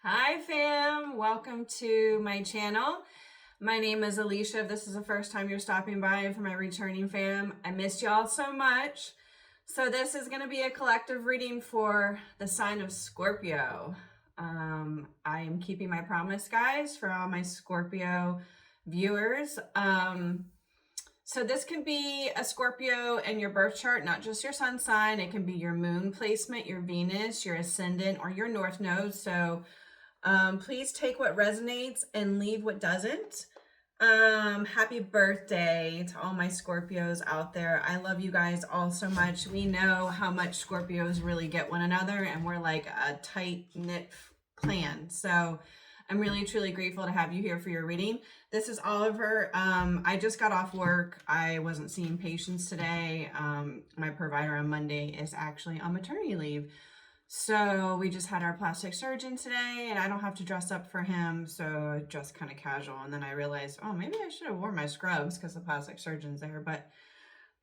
Hi fam, welcome to my channel. My name is Alicia. If this is the first time you're stopping by, and for my returning fam, I missed y'all so much. So this is going to be a collective reading for the sign of Scorpio. I am keeping my promise, guys, for all my Scorpio viewers. So this can be a Scorpio in your birth chart, not just your sun sign. It can be your moon placement, your Venus, your ascendant, or your north node. So please take what resonates and leave what doesn't. Happy birthday to all my Scorpios out there. I love you guys all so much. We know how much Scorpios really get one another, and we're like a tight-knit clan. So I'm really, truly grateful to have you here for your reading. This is Oliver. I just got off work. I wasn't seeing patients today. My provider on Monday is actually on maternity leave. So we just had our plastic surgeon today, and I don't have to dress up for him, so just kind of casual. And then I realized, oh, maybe I should have worn my scrubs because the plastic surgeon's there. But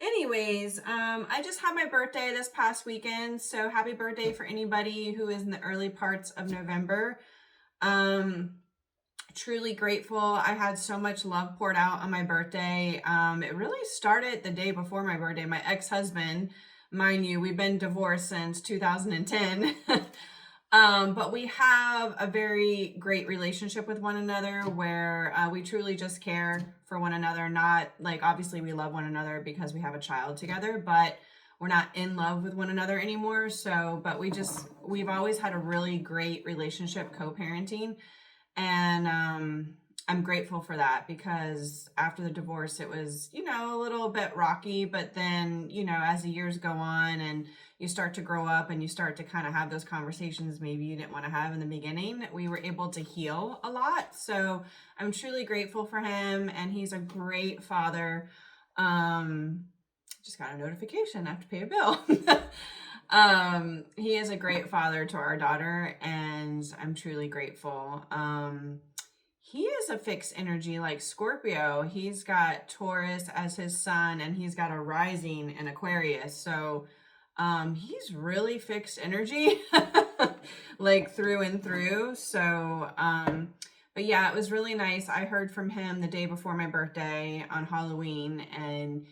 anyways, I just had my birthday this past weekend, so happy birthday for anybody who is in the early parts of November. Truly grateful. I had so much love poured out on my birthday. It really started the day before my birthday. My ex-husband, mind you, we've been divorced since 2010. But we have a very great relationship with one another where we truly just care for one another. Not like, obviously we love one another because we have a child together, but we're not in love with one another anymore. So, but we've always had a really great relationship co-parenting. And I'm grateful for that, because after the divorce, it was, a little bit rocky. But then, as the years go on and you start to grow up and you start to kind of have those conversations maybe you didn't want to have in the beginning, we were able to heal a lot. So I'm truly grateful for him, and he's a great father. Just got a notification I have to pay a bill. He is a great father to our daughter, and I'm truly grateful. He is a fixed energy like Scorpio. He's got Taurus as his sun, and he's got a rising in Aquarius. So he's really fixed energy, like through and through. So but yeah, it was really nice. I heard from him the day before my birthday on Halloween, and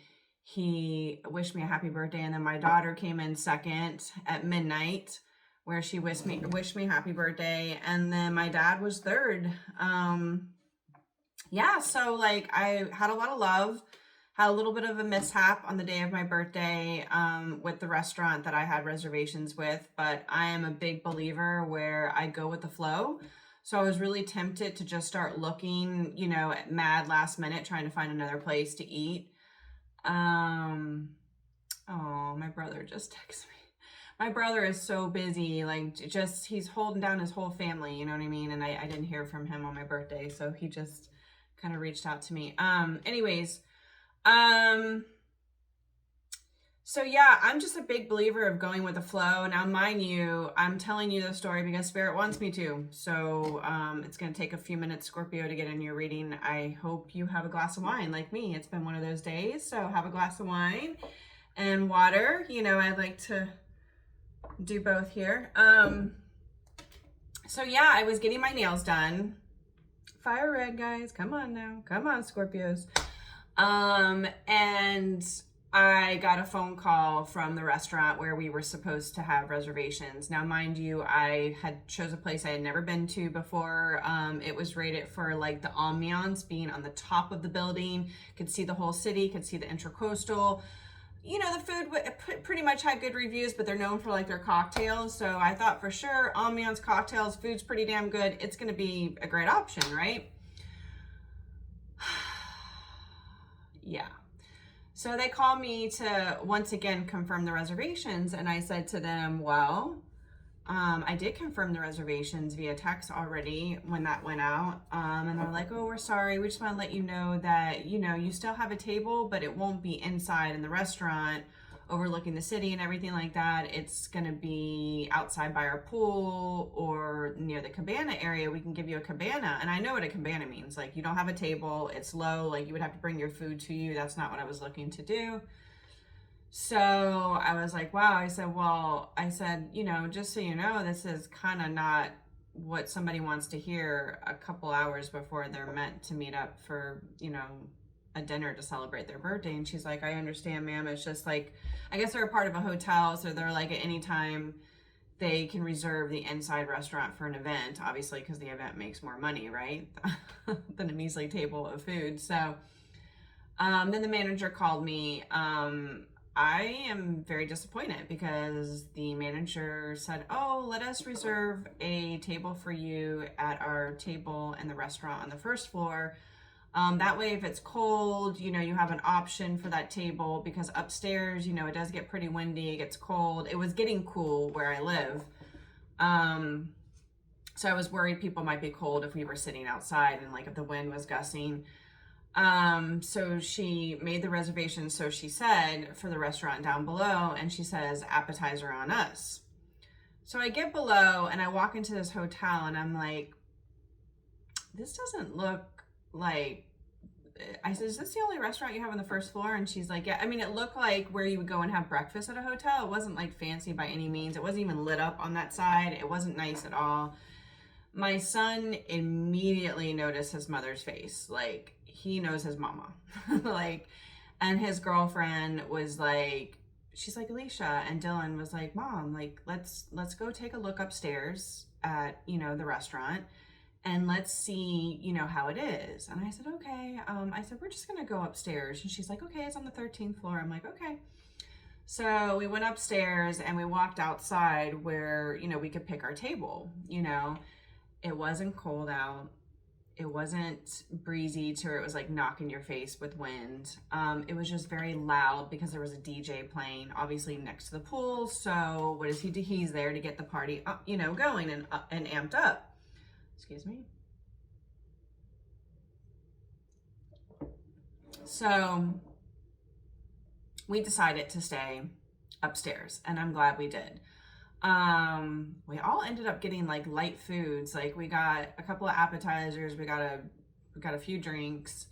he wished me a happy birthday. And then my daughter came in second at midnight, where she wished me happy birthday. And then my dad was third. Yeah, so like I had a lot of love, had a little bit of a mishap on the day of my birthday with the restaurant that I had reservations with, but I am a big believer where I go with the flow. So I was really tempted to just start looking, at mad last minute, trying to find another place to eat. Oh, my brother just texted me. My brother is so busy, like he's holding down his whole family, you know what I mean? And I didn't hear from him on my birthday, so he just kind of reached out to me. So yeah, I'm just a big believer of going with the flow. Now, mind you, I'm telling you the story because Spirit wants me to. So it's going to take a few minutes, Scorpio, to get in your reading. I hope you have a glass of wine like me. It's been one of those days. So have a glass of wine and water. I like to do both here. So yeah, I was getting my nails done. Fire red, guys. Come on now. Come on, Scorpios. And I got a phone call from the restaurant where we were supposed to have reservations. Now, mind you, I had chose a place I had never been to before. It was rated for like the ambiance, being on the top of the building, could see the whole city, could see the Intracoastal. The food pretty much had good reviews, but they're known for like their cocktails. So I thought for sure, ambiance, cocktails, food's pretty damn good. It's going to be a great option, right? Yeah. So they called me to once again confirm the reservations, and I said to them, well, I did confirm the reservations via text already when that went out. And they're like, oh, we're sorry. We just want to let you know that, you still have a table, but it won't be inside in the restaurant overlooking the city and everything like that. It's going to be outside by our pool or near the cabana area. We can give you a cabana. And I know what a cabana means. Like, you don't have a table. It's low. Like, you would have to bring your food to you. That's not what I was looking to do. So I was like, wow. I said, just so you know, this is kind of not what somebody wants to hear a couple hours before they're meant to meet up for, you know, a dinner to celebrate their birthday. And she's like, I understand, ma'am. It's just like, I guess they're a part of a hotel, so they're like at any time they can reserve the inside restaurant for an event, obviously, because the event makes more money, right? than a measly table of food. So then the manager called me. I am very disappointed because the manager said, oh, let us reserve a table for you at our table in the restaurant on the first floor. That way, if it's cold, you know, you have an option for that table, because upstairs, you know, it does get pretty windy, it gets cold. It was getting cool where I live. So I was worried people might be cold if we were sitting outside and like if the wind was gusting. So she made the reservation, so she said, for the restaurant down below, and she says appetizer on us. So I get below and I walk into this hotel and I'm like, this doesn't look like, I said, is this the only restaurant you have on the first floor? And she's like, yeah. I mean, it looked like where you would go and have breakfast at a hotel. It wasn't like fancy by any means. It wasn't even lit up on that side. It wasn't nice at all. My son immediately noticed his mother's face. Like, he knows his mama. Like, and his girlfriend was like, she's like, Alicia, and Dylan was like, Mom, like, let's go take a look upstairs at, you know, the restaurant, and let's see, you know, how it is. And I said, okay. I said, we're just gonna go upstairs. And she's like, okay, it's on the 13th floor. I'm like, okay. So we went upstairs and we walked outside where, you know, we could pick our table. You know, it wasn't cold out. It wasn't breezy to where it was like knocking your face with wind. It was just very loud because there was a DJ playing, obviously next to the pool. So what does he do? He's there to get the party, you know, going and amped up. Excuse me. So we decided to stay upstairs, and I'm glad we did. We all ended up getting like light foods. Like, we got a couple of appetizers, we got a few drinks,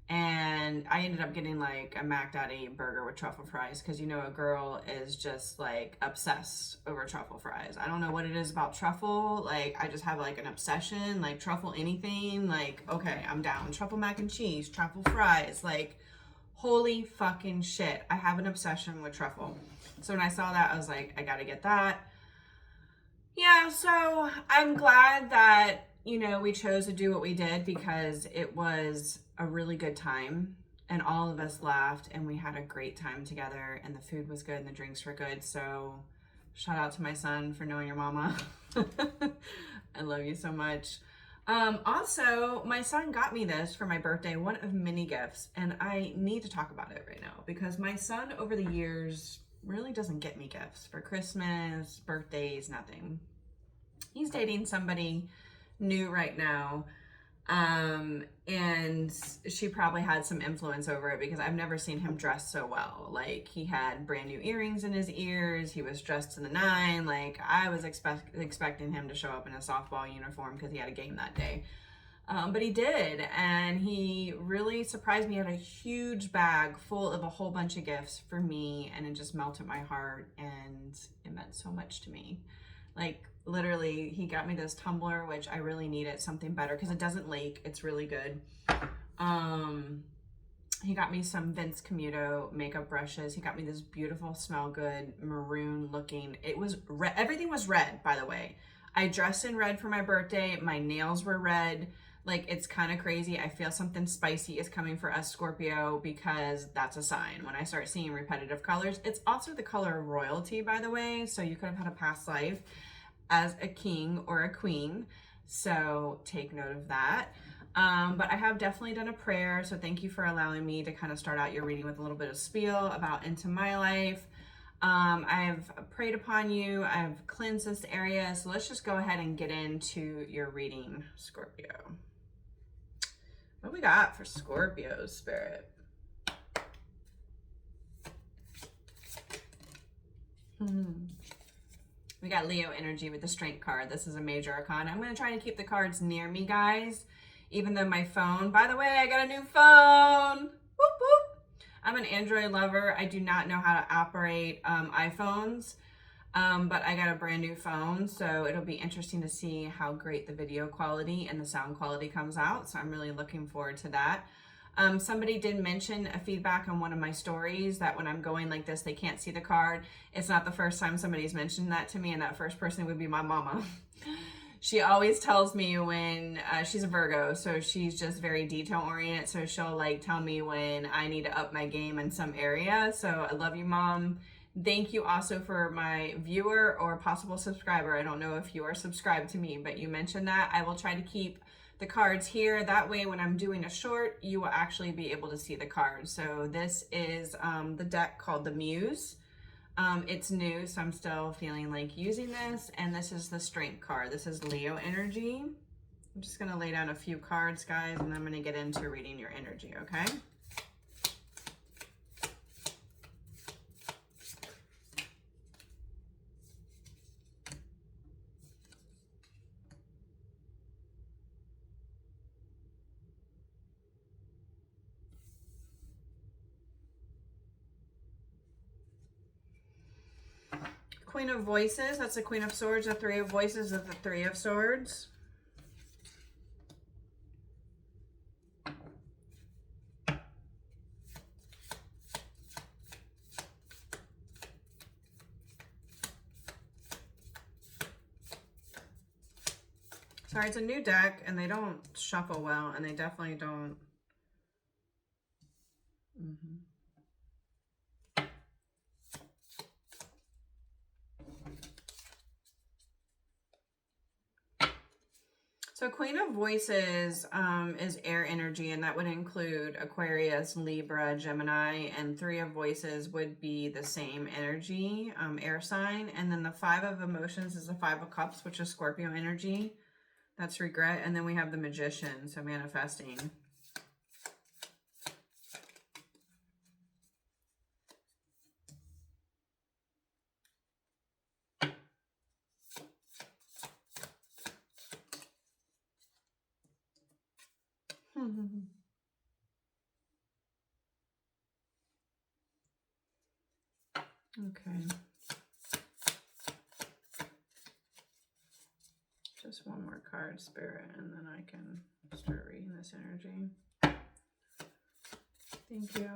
and I ended up getting like a Mac Daddy burger with truffle fries, because you know a girl is just like obsessed over truffle fries. I don't know what it is about truffle. Like, I just have like an obsession. Like, truffle anything, like, okay, I'm down. Truffle mac and cheese, truffle fries, like, holy fucking shit. I have an obsession with truffle. So when I saw that, I was like, I gotta get that. Yeah, so I'm glad that, you know, we chose to do what we did, because it was a really good time and all of us laughed and we had a great time together, and the food was good and the drinks were good. So shout out to my son for knowing your mama. I love you so much. Also, my son got me this for my birthday, one of many gifts, and I need to talk about it right now, because my son over the years really doesn't get me gifts for Christmas, birthdays, nothing. He's dating somebody new right now, and she probably had some influence over it, because I've never seen him dress so well. Like, he had brand new earrings in his ears, he was dressed to the nine. Like, I was expecting him to show up in a softball uniform because he had a game that day. But he did, and he really surprised me. He had a huge bag full of a whole bunch of gifts for me, and it just melted my heart, and it meant so much to me. Like, literally, he got me this tumbler, which I really needed something better because it doesn't leak. It's really good. He got me some Vince Camuto makeup brushes. He got me this beautiful, smell good, maroon looking. It was red. Everything was red, by the way. I dressed in red for my birthday. My nails were red. Like, it's kind of crazy. I feel something spicy is coming for us, Scorpio, because that's a sign. When I start seeing repetitive colors, it's also the color of royalty, by the way. So you could have had a past life as a king or a queen. So take note of that. But I have definitely done a prayer. So thank you for allowing me to kind of start out your reading with a little bit of spiel about into my life. I've prayed upon you. I've cleansed this area. So let's just go ahead and get into your reading, Scorpio. What we got for Scorpio spirit? We got Leo energy with the Strength card. This is a major arcana. I'm going to try to keep the cards near me, guys, even though my phone, by the way, I got a new phone. Whoop, whoop. I'm an Android lover. I do not know how to operate iPhones. But I got a brand new phone, so it'll be interesting to see how great the video quality and the sound quality comes out. So I'm really looking forward to that. Somebody did mention a feedback on one of my stories that when I'm going like this, they can't see the card. It's not the first time somebody's mentioned that to me, and that first person would be my mama. She always tells me when she's a Virgo, so she's just very detail oriented. So she'll like tell me when I need to up my game in some area. So I love you, Mom. Thank you also for my viewer or possible subscriber. I don't know if you are subscribed to me, but you mentioned that. I will try to keep the cards here. That way, when I'm doing a short, you will actually be able to see the cards. So this is the deck called the Muse. It's new, so I'm still feeling like using this. And this is the Strength card. This is Leo energy. I'm just going to lay down a few cards, guys, and I'm going to get into reading your energy, okay? Queen of Voices, that's the Queen of Swords. The Three of Voices is the Three of Swords. Sorry, it's a new deck, and they don't shuffle well, and they definitely don't. So Queen of Voices is air energy, and that would include Aquarius, Libra, Gemini, and Three of Voices would be the same energy, air sign. And then the Five of Emotions is the Five of Cups, which is Scorpio energy. That's regret. And then we have the Magician, so manifesting. Okay. Just one more card, Spirit, and then I can start reading this energy. Thank you.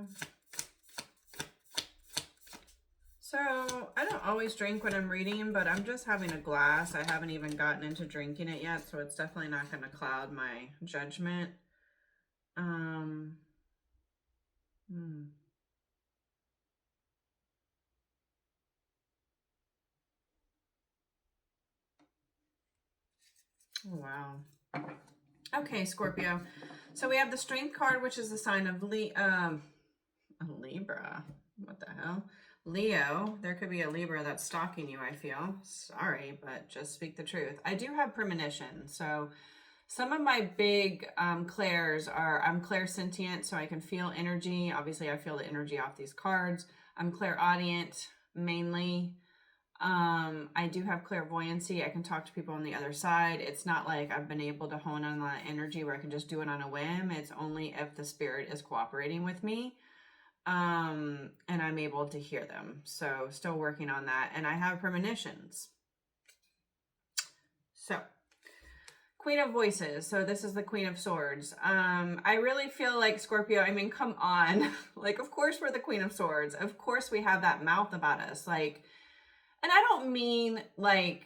So, I don't always drink when I'm reading, but I'm just having a glass. I haven't even gotten into drinking it yet, so it's definitely not going to cloud my judgment. Wow. Okay, Scorpio. So we have the Strength card, which is the sign of Libra. What the hell? Leo. There could be a Libra that's stalking you, I feel. Sorry, but just speak the truth. I do have premonition. So some of my big clairs are, I'm clairsentient, so I can feel energy. Obviously, I feel the energy off these cards. I'm clairaudient, mainly. I do have clairvoyancy. I can talk to people on the other side. It's not like I've been able to hone on that energy where I can just do it on a whim. It's only if the spirit is cooperating with me. And I'm able to hear them. So still working on that. And I have premonitions. So Queen of Voices. So this is the Queen of Swords. I really feel like Scorpio, I mean, come on. Like, of course we're the Queen of Swords. Of course we have that mouth about us. Like, and I don't mean like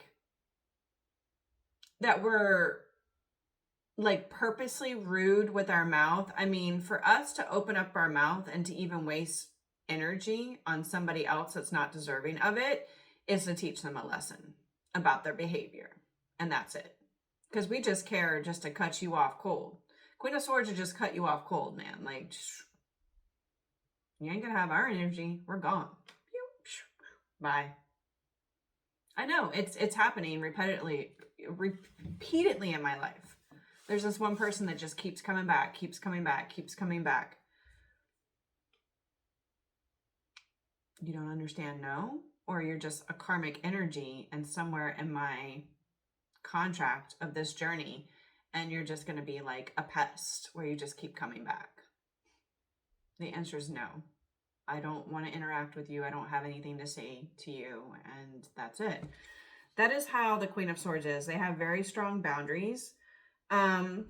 that we're like purposely rude with our mouth. I mean, for us to open up our mouth and to even waste energy on somebody else that's not deserving of it is to teach them a lesson about their behavior. And that's it. Because we just care just to cut you off cold. Queen of Swords will just cut you off cold, man. Like, you ain't gonna have our energy. We're gone. Bye. I know it's happening repeatedly in my life. There's this one person that just keeps coming back, keeps coming back, keeps coming back. You don't understand, no? Or you're just a karmic energy and somewhere in my contract of this journey, and you're just going to be like a pest where you just keep coming back. The answer is no. I don't want to interact with you. I don't have anything to say to you. And that's it. That is how the Queen of Swords is. They have very strong boundaries. And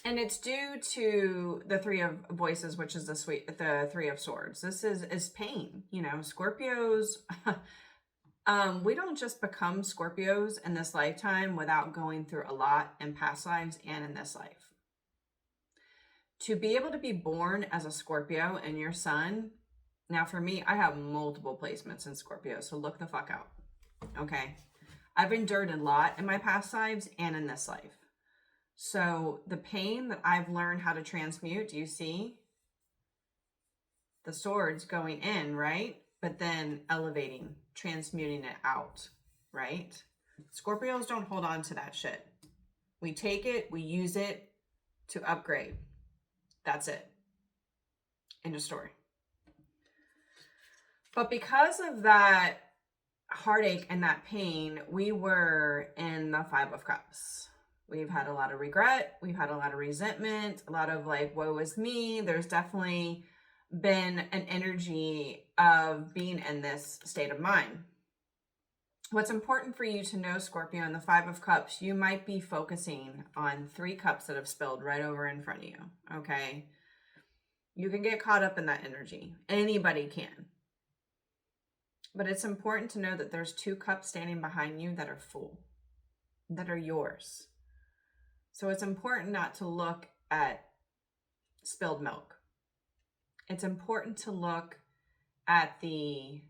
it's due to the Three of Voices, which is the Three of Swords. This is pain. You know, Scorpios, we don't just become Scorpios in this lifetime without going through a lot in past lives and in this life. To be able to be born as a Scorpio in your sun, now for me, I have multiple placements in Scorpio, so look the fuck out, okay? I've endured a lot in my past lives and in this life. So the pain that I've learned how to transmute, do you see? The swords going in, right? But then elevating, transmuting it out, right? Scorpios don't hold on to that shit. We take it, we use it to upgrade. That's it. End of story. But because of that heartache and that pain, we were in the Five of Cups. We've had a lot of regret. We've had a lot of resentment, a lot of like, woe is me. There's definitely been an energy of being in this state of mind. What's important for you to know, Scorpio, in the Five of Cups, you might be focusing on 3 cups that have spilled right over in front of you, okay? You can get caught up in that energy. Anybody can. But it's important to know that there's 2 cups standing behind you that are full, that are yours. So it's important not to look at spilled milk. It's important to look at the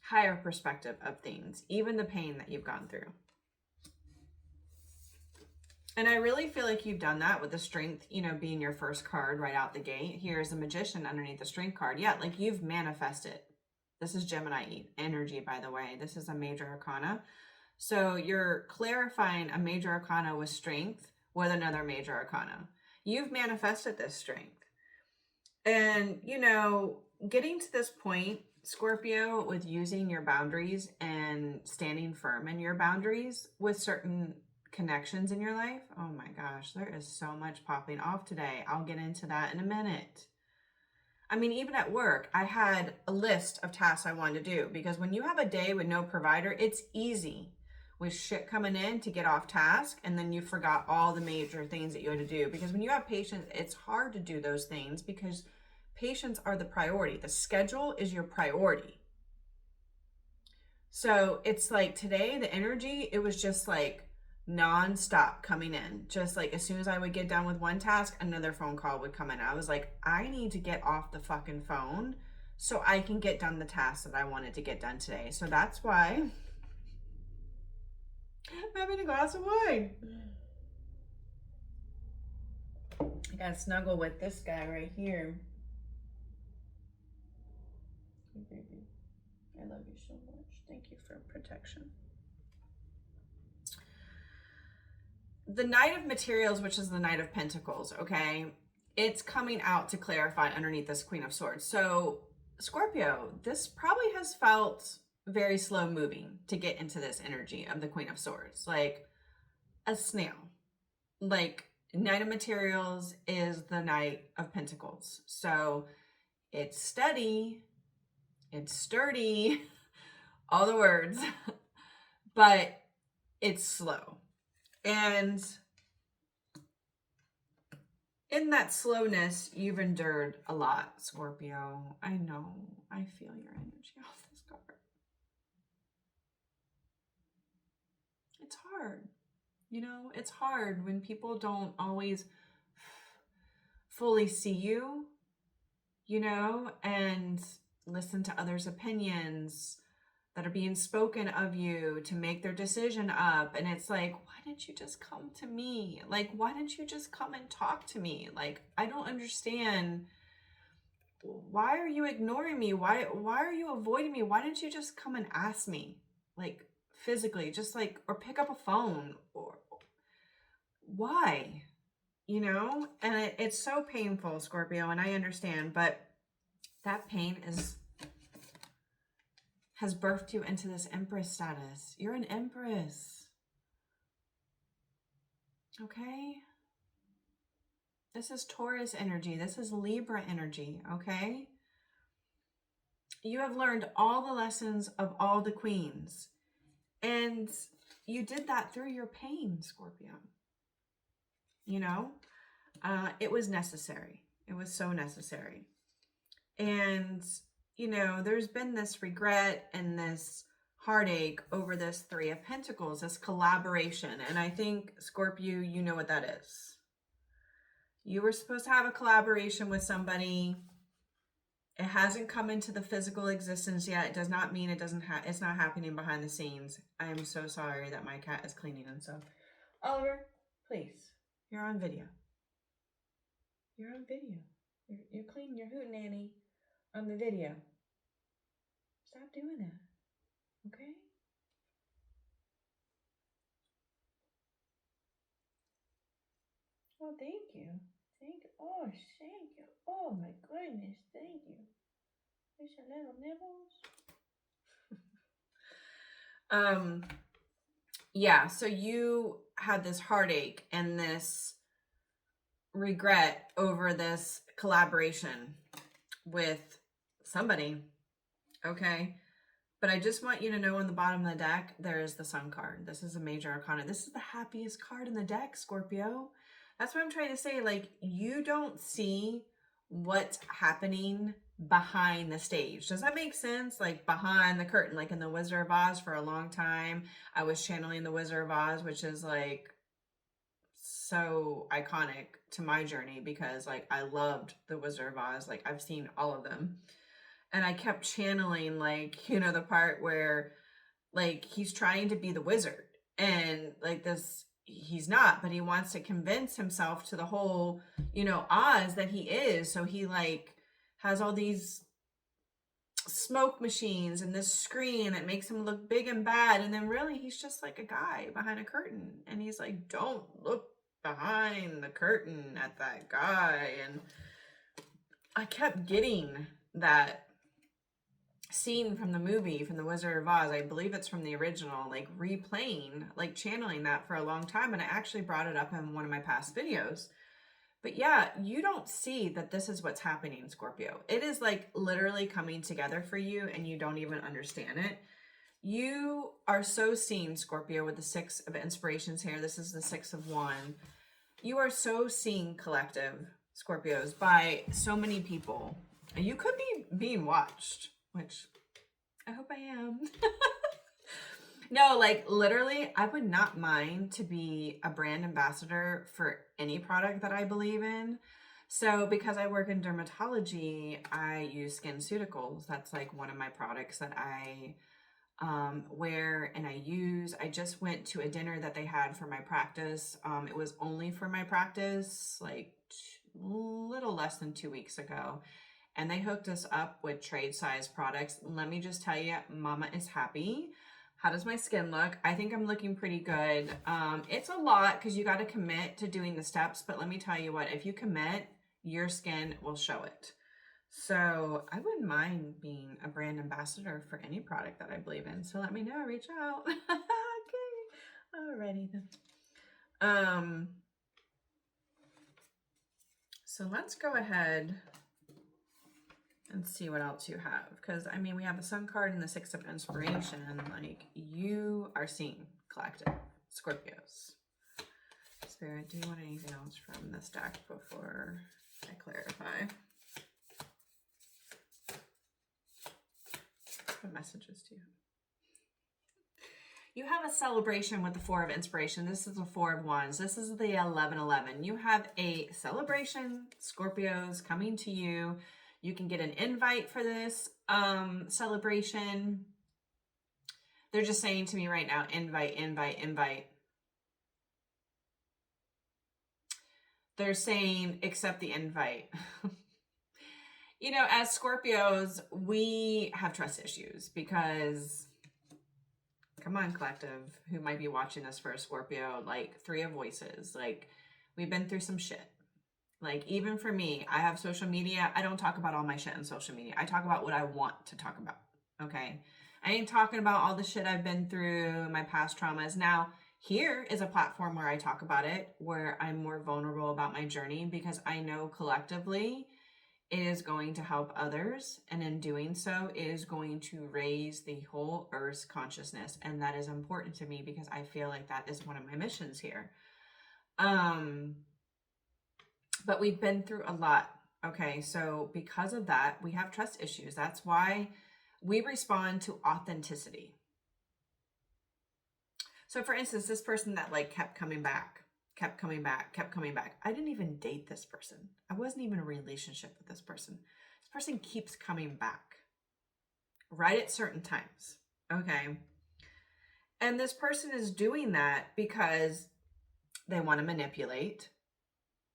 higher perspective of things, even the pain that you've gone through. And I really feel like you've done that with the Strength, you know, being your first card right out the gate. Here's a Magician underneath the Strength card. Yeah, like you've manifested. This is Gemini energy, by the way. This is a major arcana. So you're clarifying a major arcana with Strength with another major arcana. You've manifested this strength. And, you know, getting to this point, Scorpio, with using your boundaries and standing firm in your boundaries with certain connections in your life. Oh my gosh, there is so much popping off today. I'll get into that in a minute. I mean, even at work, I had a list of tasks I wanted to do because when you have a day with no provider, it's easy with shit coming in to get off task, and then you forgot all the major things that you had to do. Because when you have patients, it's hard to do those things because patients are the priority. The schedule is your priority. So it's like today, the energy, it was just like non-stop coming in. Just like as soon as I would get done with one task, another phone call would come in. I was like, I need to get off the fucking phone so I can get done the tasks that I wanted to get done today. So that's why I'm having a glass of wine. I gotta snuggle with this guy right here. Hey, baby, I love you so much. Thank you for protection. The Knight of Materials, which is the Knight of Pentacles, okay? It's coming out to clarify underneath this Queen of Swords. So, Scorpio, this probably has felt very slow moving to get into this energy of the Queen of Swords. Like a snail. Like Knight of Materials is the Knight of Pentacles. So, it's steady, it's sturdy, all the words, but it's slow. And in that slowness, you've endured a lot, Scorpio. I know. I feel your energy off this card. It's hard. You know, it's hard when people don't always fully see you, you know, and listen to others' opinions that are being spoken of you to make their decision up. And it's like, why didn't you just come to me? Like, why didn't you just come and talk to me? Like, I don't understand. Why are you ignoring me? Why are you avoiding me? Why didn't you just come and ask me? Like, physically, just like, or pick up a phone, or why? You know? And it's so painful, Scorpio, and I understand, but that pain has birthed you into this Empress status. You're an Empress. Okay? This is Taurus energy. This is Libra energy, okay? You have learned all the lessons of all the queens. And you did that through your pain, Scorpio. You know, it was necessary. It was so necessary. And, you know, there's been this regret and this heartache over this Three of Pentacles, this collaboration. And I think, Scorpio, you know what that is. You were supposed to have a collaboration with somebody. It hasn't come into the physical existence yet. It does not mean it's not happening behind the scenes. I am so sorry that my cat is cleaning and stuff. Oliver, please. You're on video. You're on video. You're cleaning your hoot nanny on the video. Stop doing that. Okay? Well, thank you. Thank you. Oh, thank you. Oh my goodness. Thank you. There's your little nibbles. Yeah, so you had this heartache and this regret over this collaboration with somebody. Okay. But I just want you to know on the bottom of the deck, there is the Sun card. This is a major arcana. This is the happiest card in the deck, Scorpio. That's what I'm trying to say. Like, you don't see what's happening behind the stage. Does that make sense? Like, behind the curtain, like in the Wizard of Oz. For a long time, I was channeling the Wizard of Oz, which is like so iconic to my journey because like I loved the Wizard of Oz. Like, I've seen all of them. And I kept channeling, like, you know, the part where, like, he's trying to be the wizard. And, like, this, he's not, but he wants to convince himself to the whole, you know, Oz that he is. So he, like, has all these smoke machines and this screen that makes him look big and bad. And then really, he's just, like, a guy behind a curtain. And he's like, don't look behind the curtain at that guy. And I kept getting that scene from the movie, from the Wizard of Oz. I believe it's from the original, like replaying, like channeling that for a long time. And I actually brought it up in one of my past videos. But yeah, you don't see that this is what's happening, Scorpio. It is like literally coming together for you and you don't even understand it. You are so seen, Scorpio, with the Six of Inspirations here. This is the Six of Wands. You are so seen, collective Scorpios, by so many people. You could be being watched, which I hope I am. No, like literally, I would not mind to be a brand ambassador for any product that I believe in. So because I work in dermatology, I use SkinCeuticals. That's like one of my products that I wear and I use. I just went to a dinner that they had for my practice. It was only for my practice, like a little less than 2 weeks ago. And they hooked us up with trade size products. Let me just tell you, mama is happy. How does my skin look? I think I'm looking pretty good. It's a lot because you got to commit to doing the steps. But let me tell you what, if you commit, your skin will show it. So I wouldn't mind being a brand ambassador for any product that I believe in. So let me know, reach out. Okay, alrighty then. So let's go ahead and see what else you have. Because, I mean, we have the Sun card and the Six of Inspiration. Like, you are seen, collective Scorpios. Spirit, do you want anything else from this deck before I clarify? What messages do you have? You have a celebration with the Four of Inspiration. This is the Four of Wands. This is the 1111. You have a celebration, Scorpios, coming to you. You can get an invite for this celebration. They're just saying to me right now, invite, invite, invite. They're saying, accept the invite. You know, as Scorpios, we have trust issues because, come on, collective, who might be watching this for a Scorpio, like Three of Voices. Like, we've been through some shit. Like, even for me, I have social media. I don't talk about all my shit on social media. I talk about what I want to talk about, okay? I ain't talking about all the shit I've been through, my past traumas. Now, here is a platform where I talk about it, where I'm more vulnerable about my journey because I know collectively it is going to help others. And in doing so, it is going to raise the whole Earth's consciousness. And that is important to me because I feel like that is one of my missions here. But we've been through a lot. Okay, so because of that, we have trust issues. That's why we respond to authenticity. So for instance, this person that like kept coming back. I didn't even date this person. I wasn't even in a relationship with this person. This person keeps coming back right at certain times. Okay. And this person is doing that because they want to manipulate,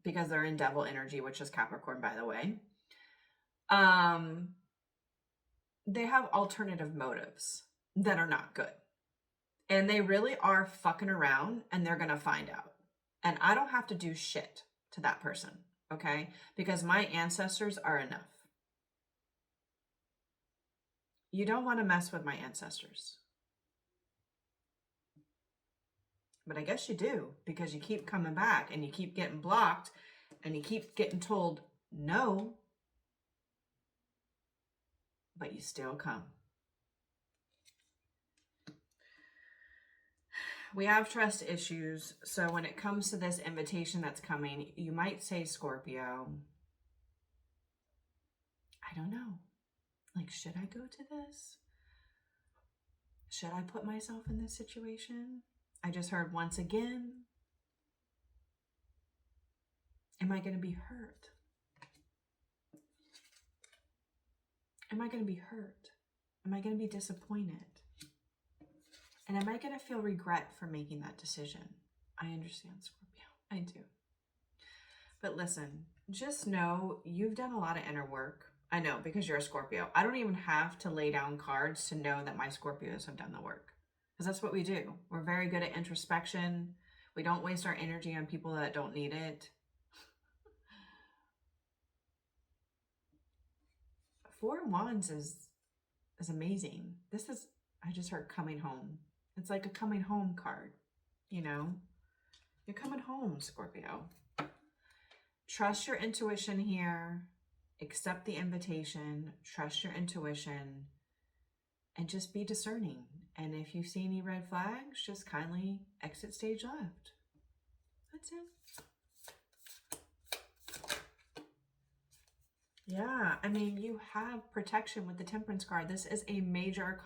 because they're in devil energy, which is Capricorn, by the way. They have alternative motives that are not good. And they really are fucking around, and they're going to find out. And I don't have to do shit to that person, okay? Because my ancestors are enough. You don't want to mess with my ancestors. But I guess you do, because you keep coming back and you keep getting blocked and you keep getting told no, but you still come. We have trust issues. So when it comes to this invitation that's coming, you might say, Scorpio, I don't know. Like, should I go to this? Should I put myself in this situation? I just heard once again. Am I going to be hurt? Am I going to be hurt? Am I going to be disappointed? And am I going to feel regret for making that decision? I understand, Scorpio. I do. But listen, just know you've done a lot of inner work. I know, because you're a Scorpio. I don't even have to lay down cards to know that my Scorpios have done the work. Because that's what we do. We're very good at introspection. We don't waste our energy on people that don't need it. Four of Wands is amazing. This is, I just heard coming home. It's like a coming home card, you know? You're coming home, Scorpio. Trust your intuition here. Accept the invitation. Trust your intuition. And just be discerning. And if you see any red flags, just kindly exit stage left. That's it. Yeah, I mean, you have protection with the Temperance card. This is a major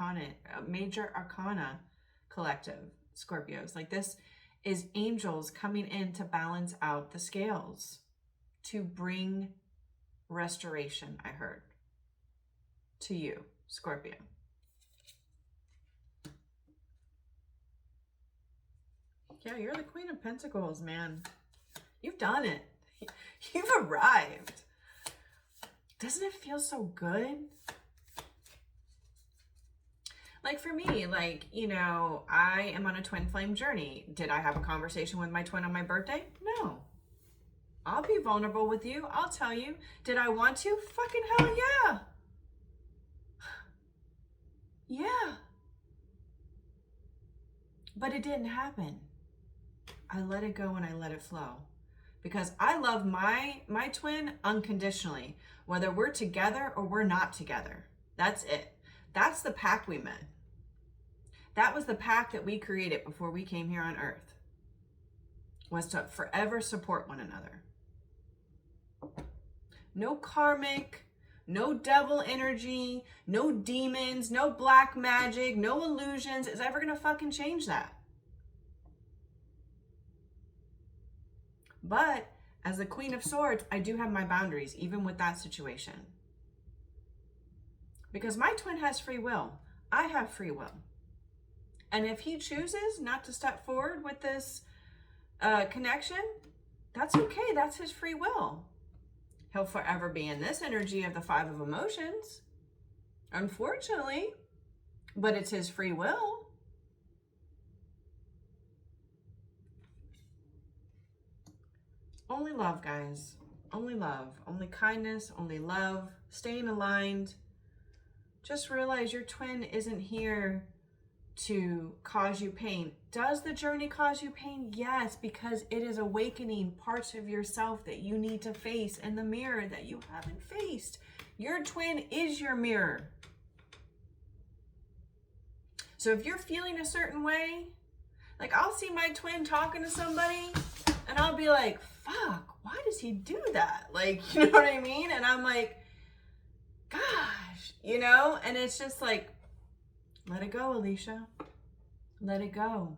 arcana collective, Scorpios. Like, this is angels coming in to balance out the scales, to bring restoration, I heard, to you, Scorpio. Yeah, you're the Queen of Pentacles, man. You've done it. You've arrived. Doesn't it feel so good? Like for me, like, you know, I am on a twin flame journey. Did I have a conversation with my twin on my birthday? No. I'll be vulnerable with you. I'll tell you. Did I want to? Fucking hell yeah. Yeah. But it didn't happen. I let it go and I let it flow. Because I love my twin unconditionally. Whether we're together or we're not together. That's it. That's the pact we met. That was the pact that we created before we came here on Earth. Was to forever support one another. No karmic, no devil energy, no demons, no black magic, no illusions is ever going to fucking change that. But as the Queen of Swords, I do have my boundaries, even with that situation. Because my twin has free will. I have free will. And if he chooses not to step forward with this connection, that's okay. That's his free will. He'll forever be in this energy of the Five of Emotions, unfortunately, but it's his free will. Only love, guys. Only love. Only kindness. Only love. Staying aligned. Just realize your twin isn't here to cause you pain. Does the journey cause you pain? Yes, because it is awakening parts of yourself that you need to face in the mirror that you haven't faced. Your twin is your mirror. So if you're feeling a certain way, like I'll see my twin talking to somebody and I'll be like, fuck, why does he do that? Like, you know what I mean? And I'm like, gosh, you know? And it's just like, let it go, Alicia. Let it go.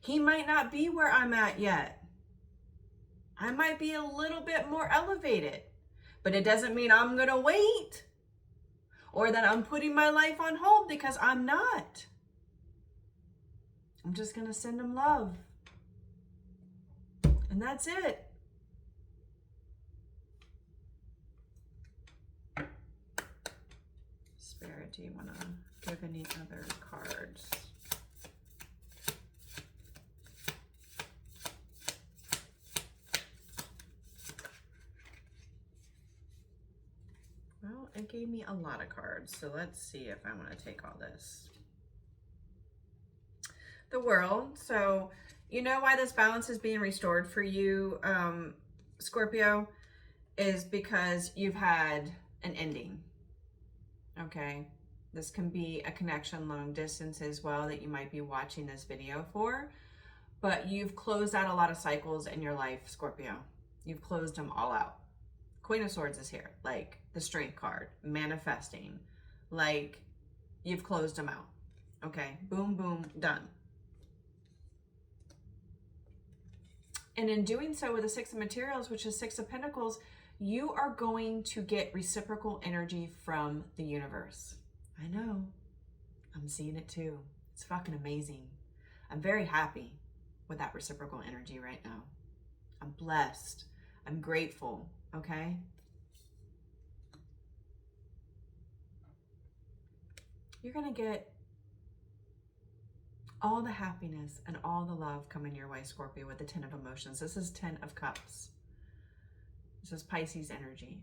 He might not be where I'm at yet. I might be a little bit more elevated, but it doesn't mean I'm going to wait or that I'm putting my life on hold, because I'm not. I'm just going to send him love. And that's it. Spirit, do you want to give any other cards? Well, it gave me a lot of cards, so let's see if I want to take all this. The World. So you know why this balance is being restored for you, Scorpio, is because you've had an ending. Okay, this can be a connection long distance as well that you might be watching this video for, but you've closed out a lot of cycles in your life, Scorpio. You've closed them all out. Queen of Swords is here, like the Strength card, manifesting, like you've closed them out. Okay, boom, boom, done. And in doing so with the Six of Materials, which is Six of Pentacles, you are going to get reciprocal energy from the universe. I know. I'm seeing it too. It's fucking amazing. I'm very happy with that reciprocal energy right now. I'm blessed. I'm grateful. Okay? You're going to get all the happiness and all the love coming your way, Scorpio, with the 10 of Emotions. This is 10 of Cups. This is Pisces energy.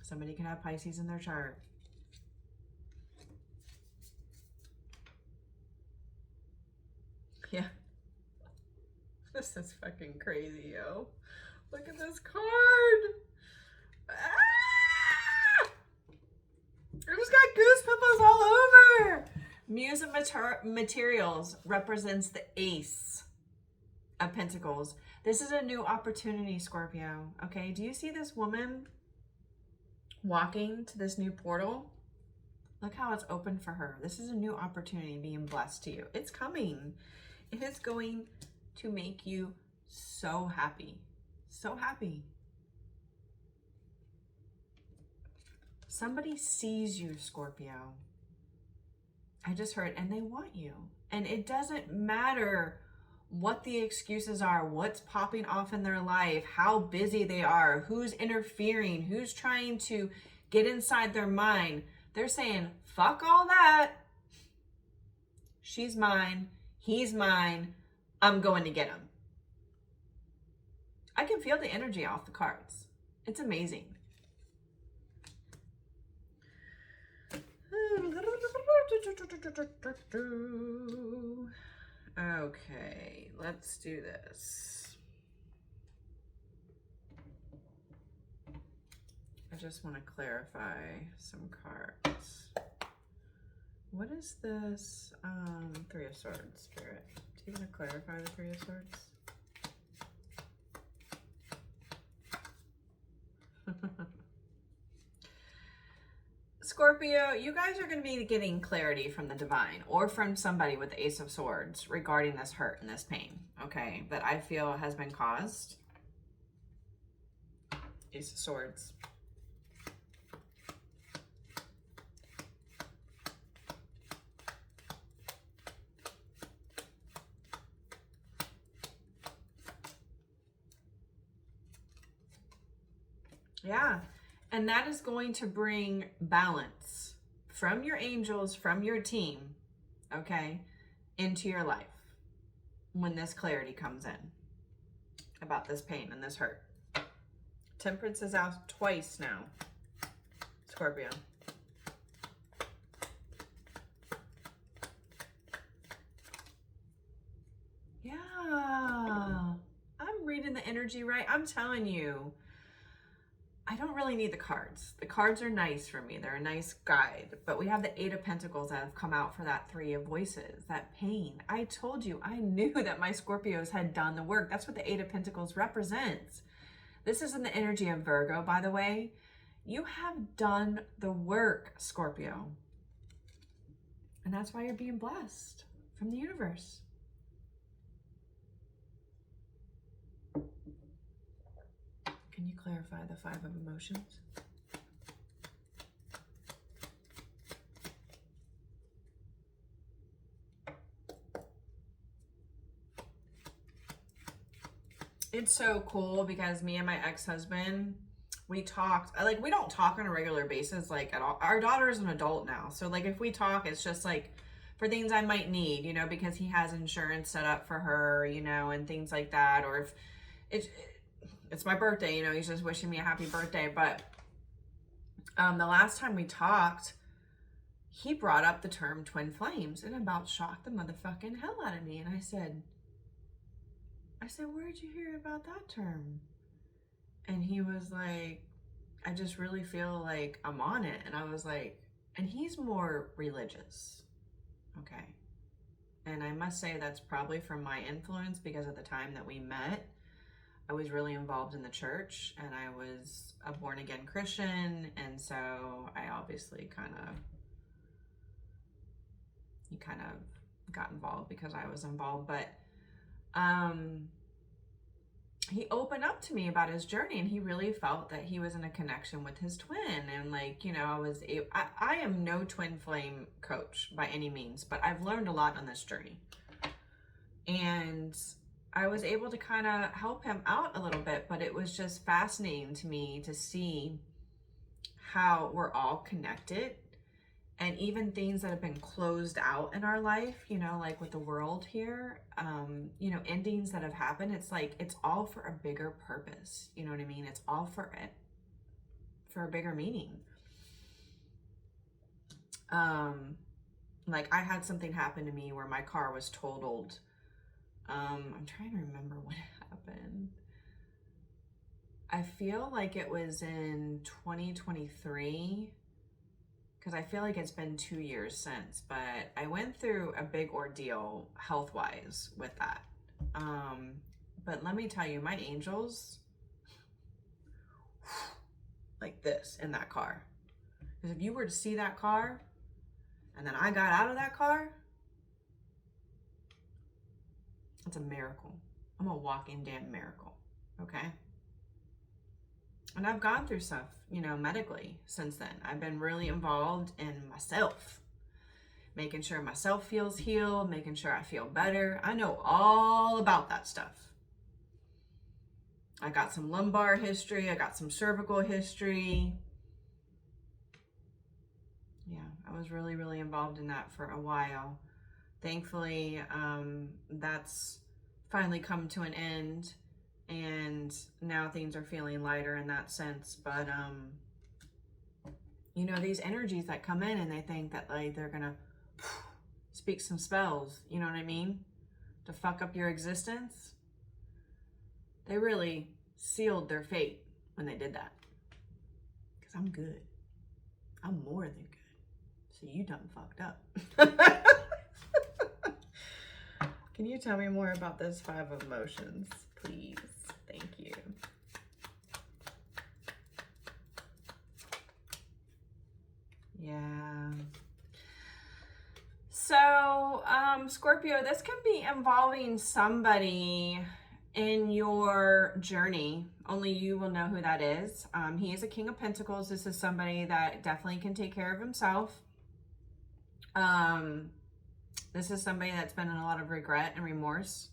Somebody can have Pisces in their chart. Yeah. This is fucking crazy, yo. Look at this card. Ah! I just got goosebumps all over. Muse of Materials represents the Ace of Pentacles. This is a new opportunity, Scorpio. Okay, do you see this woman walking to this new portal? Look how it's open for her. This is a new opportunity being blessed to you. It's coming. It is going to make you so happy. So happy. Somebody sees you, Scorpio. I just heard, and they want you. And it doesn't matter what the excuses are, what's popping off in their life, how busy they are, who's interfering, who's trying to get inside their mind. They're saying, fuck all that. She's mine. He's mine. I'm going to get him. I can feel the energy off the cards. It's amazing. Okay, let's do this. I just want to clarify some cards. What is this? Three of Swords, Spirit. Do you want to clarify the Three of Swords? Scorpio, you guys are going to be getting clarity from the divine or from somebody with the Ace of Swords regarding this hurt and this pain, okay, that I feel has been caused. Ace of Swords. Yeah. And that is going to bring balance from your angels, from your team, okay, into your life when this clarity comes in about this pain and this hurt. Temperance is out twice now, Scorpio. Yeah. I'm reading the energy right. I'm telling you, I don't really need the cards. The cards are nice for me. They're a nice guide. But we have the Eight of Pentacles that have come out for that Three of Voices, that pain. I told you, I knew that my Scorpios had done the work. That's what the Eight of Pentacles represents. This isn't the energy of Virgo, by the way. You have done the work, Scorpio. And that's why you're being blessed from the universe. Can you clarify the Five of Emotions? It's so cool because me and my ex-husband, we talked, like, we don't talk on a regular basis, like, at all. Our daughter is an adult now. So, like, if we talk, it's just, like, for things I might need, you know, because he has insurance set up for her, you know, and things like that. Or if it's my birthday, you know, he's just wishing me a happy birthday. But the last time we talked, he brought up the term twin flames and about shocked the motherfucking hell out of me. And I said, where'd you hear about that term? And he was like, I just really feel like I'm on it. And I was like, and he's more religious. Okay. And I must say that's probably from my influence, because at the time that we met, I was really involved in the church and I was a born again Christian. And so I obviously he kind of got involved because I was involved. But he opened up to me about his journey, and he really felt that he was in a connection with his twin. And, like, you know, I am no twin flame coach by any means, but I've learned a lot on this journey. And I was able to kind of help him out a little bit, but it was just fascinating to me to see how we're all connected. And even things that have been closed out in our life, you know, like with the world here, you know, endings that have happened, it's like, it's all for a bigger purpose. You know what I mean? It's all for a bigger meaning. Like, I had something happen to me where my car was totaled. I'm trying to remember when it happened. I feel like it was in 2023. Because I feel like it's been 2 years since, but I went through a big ordeal health-wise with that. But let me tell you, my angels, like this in that car. Because if you were to see that car, and then I got out of that car, it's a miracle. I'm a walking damn miracle, okay? And I've gone through stuff, you know, medically since then. I've been really involved in myself, making sure myself feels healed, making sure I feel better. I know all about that stuff. I got some lumbar history. I got some cervical history. Yeah, I was really, really involved in that for a while. Thankfully, that's finally come to an end. And now things are feeling lighter in that sense. But, you know, these energies that come in and they think that, like, they're going to speak some spells, you know what I mean? To fuck up your existence. They really sealed their fate when they did that. Because I'm good. I'm more than good. So you done fucked up. Can you tell me more about this Five of Emotions, please? Thank you. Yeah. So, Scorpio, this can be involving somebody in your journey. Only you will know who that is. He is a King of Pentacles. This is somebody that definitely can take care of himself. This is somebody that's been in a lot of regret and remorse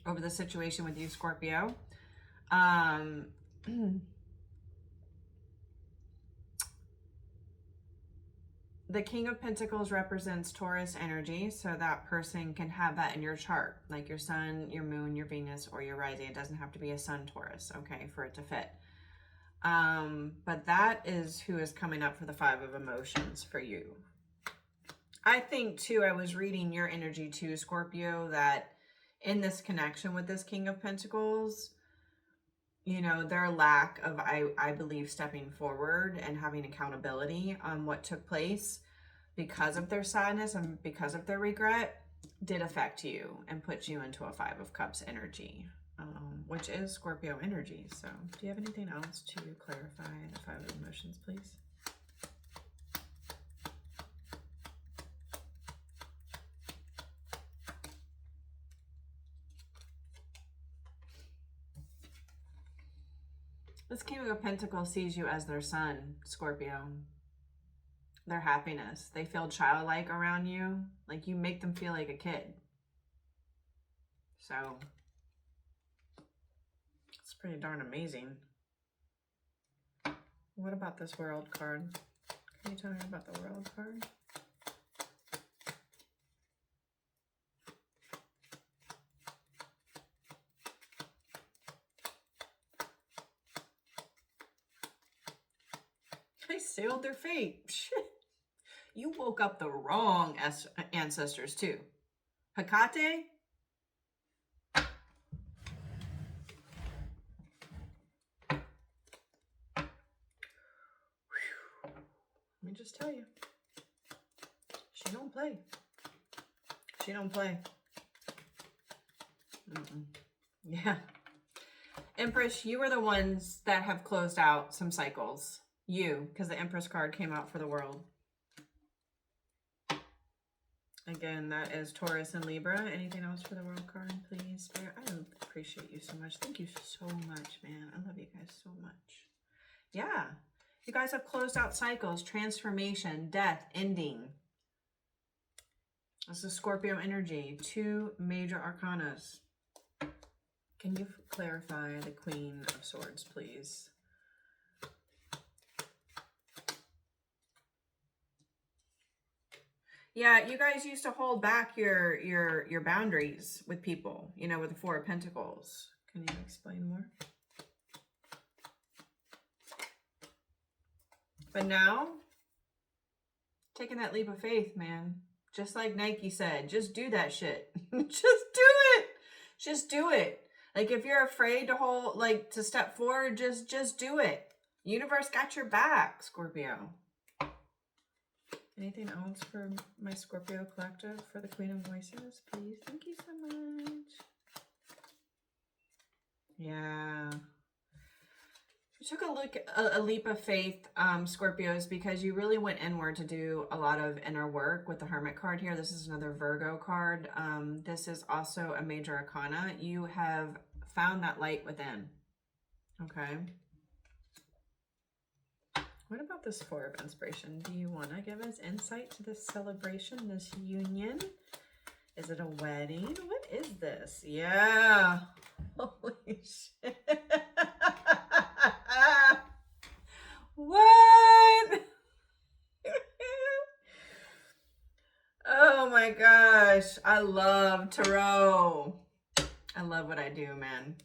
over the situation with you, Scorpio. The King of Pentacles represents Taurus energy, so that person can have that in your chart, like your sun, your moon, your Venus, or your rising. It doesn't have to be a sun Taurus, okay, for it to fit. But that is who is coming up for the Five of Emotions for you. I think, too, I was reading your energy, too, Scorpio, that in this connection with this King of Pentacles, you know, their lack of, I believe, stepping forward and having accountability on what took place because of their sadness and because of their regret did affect you and put you into a Five of Cups energy, which is Scorpio energy. So do you have anything else to clarify the Five of Emotions, please? This King of Pentacles sees you as their son, Scorpio. Their happiness. They feel childlike around you. Like you make them feel like a kid. So it's pretty darn amazing. What about this World card? Can you tell me about the World card? They sealed their fate. You woke up the wrong ancestors too. Hecate? Let me just tell you. She don't play. She don't play. Yeah. Empress, you are the ones that have closed out some cycles. You, because the Empress card came out for the World. Again, that is Taurus and Libra. Anything else for the World card, please? Spirit, I appreciate you so much. Thank you so much, man. I love you guys so much. Yeah. You guys have closed out cycles, transformation, death, ending. This is Scorpio energy. 2 major arcanas. Can you clarify the Queen of Swords, please? Yeah, you guys used to hold back your boundaries with people, you know, with the Four of Pentacles. Can you explain more? But now, taking that leap of faith, man. Just like Nike said, just do that shit. Just do it. Just do it. Like if you're afraid to step forward, just do it. Universe got your back, Scorpio. Anything else for my Scorpio collective for the Queen of Voices, please? Thank you so much. Yeah. You took a leap of faith, Scorpios, because you really went inward to do a lot of inner work with the Hermit card here. This is another Virgo card. This is also a major arcana. You have found that light within. Okay. What about this Four of Inspiration? Do you want to give us insight to this celebration, this union? Is it a wedding? What is this? Yeah. Holy shit. What? Oh my gosh. I love tarot. I love what I do, man.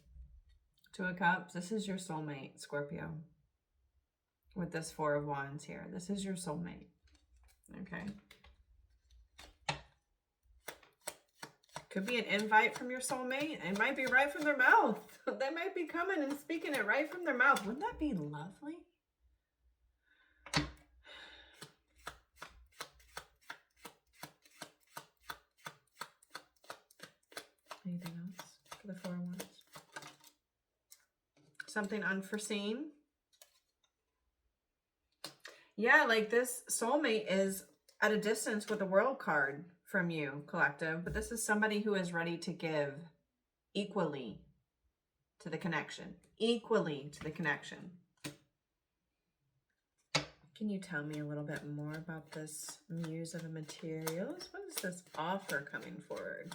2 of Cups. This is your soulmate, Scorpio. With this 4 of Wands here. This is your soulmate. Okay. Could be an invite from your soulmate. It might be right from their mouth. They might be coming and speaking it right from their mouth. Wouldn't that be lovely? Anything else for the 4 of Wands? Something unforeseen. Yeah, like this soulmate is at a distance with the World card from you, collective. But this is somebody who is ready to give equally to the connection. Equally to the connection. Can you tell me a little bit more about this Muse of the Materials? What is this offer coming forward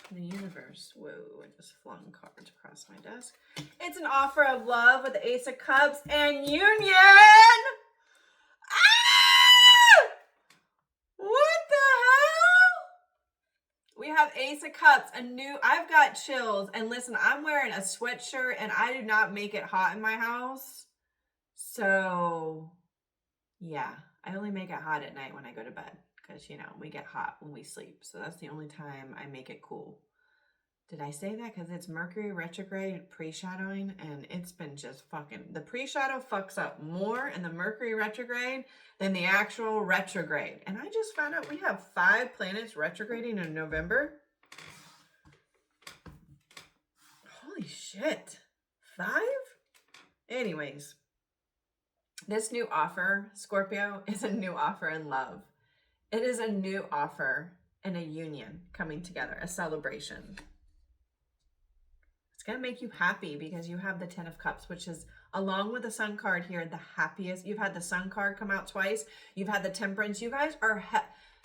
from the universe? Whoa, I just flung cards across my desk. It's an offer of love with the Ace of Cups and union! What the hell? We have Ace of Cups, I've got chills. And listen, I'm wearing a sweatshirt and I do not make it hot in my house. So, yeah, I only make it hot at night when I go to bed. Because, you know, we get hot when we sleep. So that's the only time I make it cool. Did I say that? Because it's Mercury retrograde pre-shadowing, and it's been just fucking... The pre-shadow fucks up more in the Mercury retrograde than the actual retrograde. And I just found out we have 5 planets retrograding in November. Holy shit. 5? Anyways, this new offer, Scorpio, is a new offer in love. It is a new offer in a union coming together, a celebration. It's going to make you happy because you have the 10 of Cups, which is, along with the Sun card here, the happiest. You've had the Sun card come out twice. You've had the Temperance. You guys are,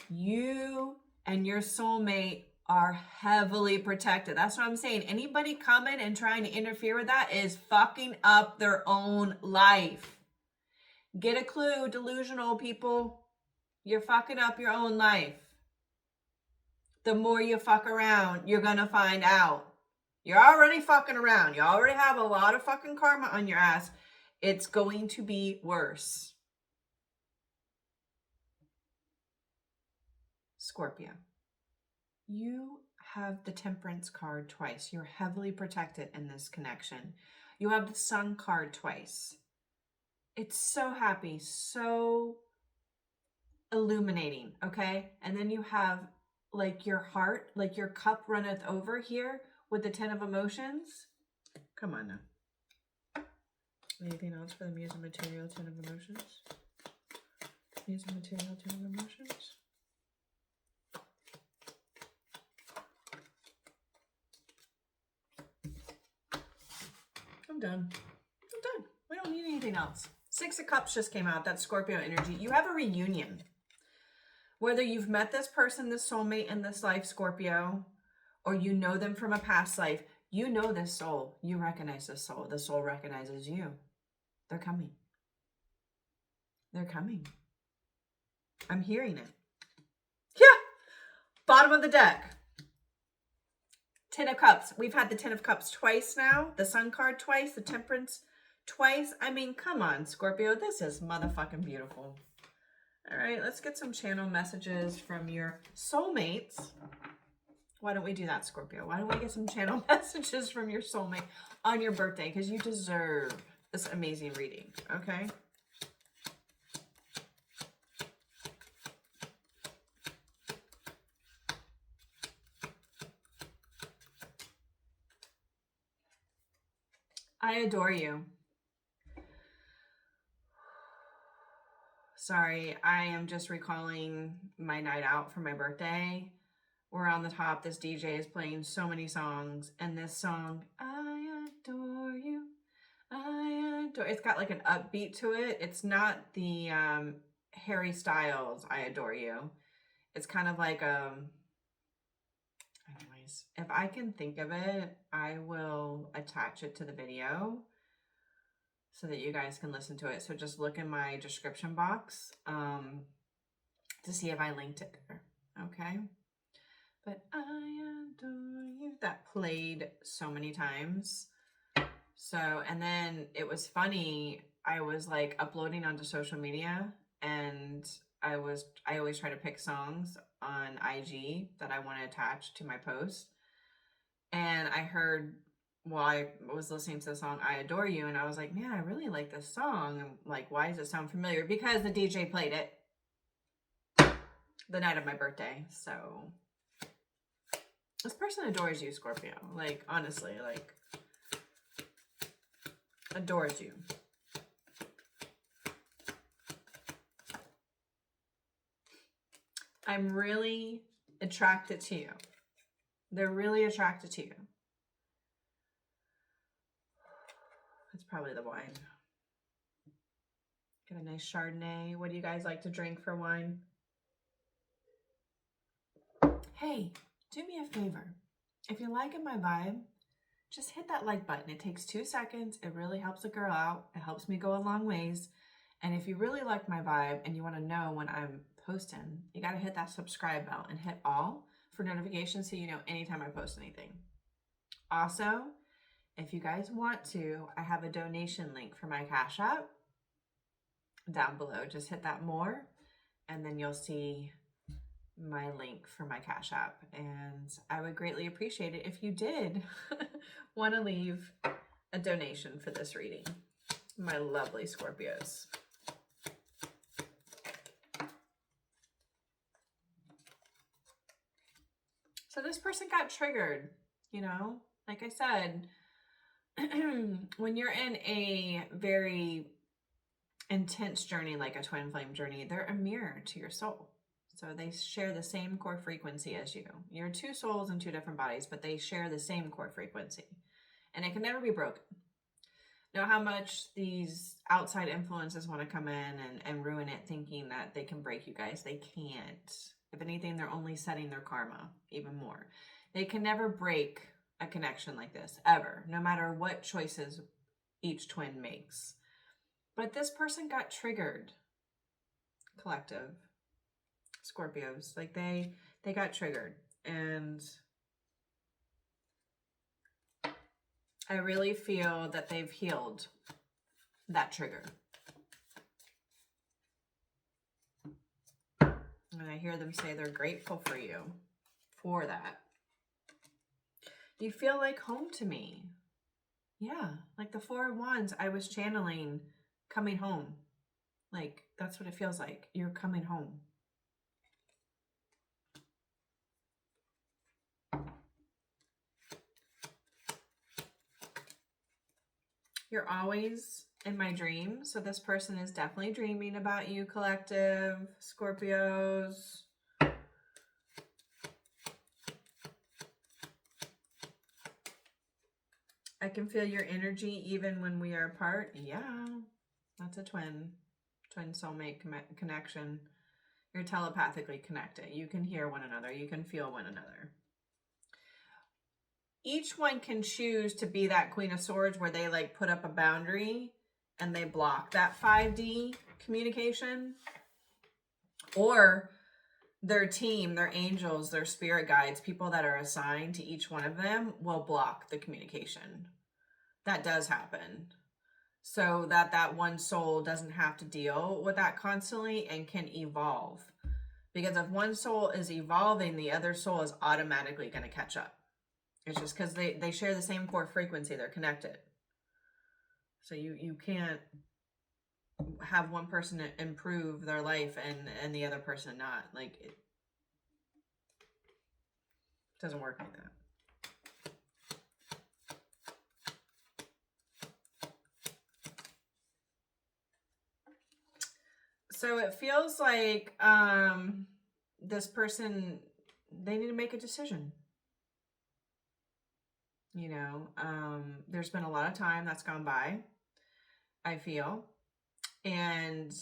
you and your soulmate are heavily protected. That's what I'm saying. Anybody coming and trying to interfere with that is fucking up their own life. Get a clue, delusional people. You're fucking up your own life. The more you fuck around, you're gonna find out. You're already fucking around. You already have a lot of fucking karma on your ass. It's going to be worse. Scorpio, you have the Temperance card twice. You're heavily protected in this connection. You have the Sun card twice. It's so happy, so illuminating, okay? And then you have like your heart, like your cup runneth over here with the 10 of emotions. Come on now. Anything else for the Muse and Material 10 of emotions? Muse and Material 10 of emotions. I'm done. We don't need anything else. 6 of Cups just came out. That's Scorpio energy. You have a reunion. Whether you've met this person, this soulmate in this life, Scorpio, or you know them from a past life, you know this soul. You recognize this soul. The soul recognizes you. They're coming. They're coming. I'm hearing it. Yeah. Bottom of the deck. 10 of Cups. We've had the 10 of Cups twice now. The Sun card twice. The Temperance twice. I mean, come on, Scorpio. This is motherfucking beautiful. All right, let's get some channel messages from your soulmates. Why don't we do that, Scorpio? Why don't we get some channel messages from your soulmate on your birthday? Because you deserve this amazing reading, okay? I adore you. Sorry, I am just recalling my night out for my birthday. We're on the top. This DJ is playing so many songs. And this song, I adore you. I adore. It's got like an upbeat to it. It's not the Harry Styles, I adore you. It's kind of like anyways, if I can think of it, I will attach it to the video so that you guys can listen to it. So just look in my description box to see if I linked it there, okay? But I adore you. That played so many times. So, and then it was funny. I was like uploading onto social media, and I always try to pick songs on IG that I want to attach to my post. And I heard, well, I was listening to the song I Adore You, and I was like, man, I really like this song. And like, why does it sound familiar? Because the DJ played it the night of my birthday. So this person adores you, Scorpio. Like, honestly, like, adores you. I'm really attracted to you. They're really attracted to you. That's probably the wine. Get a nice Chardonnay. What do you guys like to drink for wine? Hey, do me a favor. If you're liking my vibe, just hit that like button. It takes 2 seconds. It really helps a girl out. It helps me go a long ways. And if you really like my vibe and you want to know when I'm posting, you got to hit that subscribe bell and hit all for notifications so you know anytime I post anything. Also, if you guys want to, I have a donation link for my Cash App down below. Just hit that more, and then you'll see my link for my Cash App, and I would greatly appreciate it if you did want to leave a donation for this reading, my lovely Scorpios. So this person got triggered, you know, like I said, when you're in a very intense journey, like a twin flame journey, they're a mirror to your soul. So they share the same core frequency as you. You're two souls in two different bodies, but they share the same core frequency. And it can never be broken. Know how much these outside influences want to come in and ruin it, thinking that they can break you guys. They can't. If anything, they're only setting their karma even more. They can never break a connection like this, ever, no matter what choices each twin makes. But this person got triggered, collective Scorpios. Like they got triggered, and I really feel that they've healed that trigger. And I hear them say they're grateful for you for that. You feel like home to me. Yeah, like the Four of Wands, I was channeling coming home. Like, that's what it feels like. You're coming home. You're always in my dreams. So this person is definitely dreaming about you, collective Scorpios. I can feel your energy even when we are apart. Yeah, that's a twin soulmate connection. You're telepathically connected. You can hear one another. You can feel one another. Each one can choose to be that Queen of Swords where they like put up a boundary and they block that 5D communication. Or their team, their angels, their spirit guides, people that are assigned to each one of them will block the communication. That does happen. So that one soul doesn't have to deal with that constantly and can evolve. Because if one soul is evolving, the other soul is automatically going to catch up. It's just because they share the same core frequency. They're connected. So you can't have one person improve their life and the other person not. Like, it doesn't work like that. So it feels like this person, they need to make a decision. You know, there's been a lot of time that's gone by, I feel, and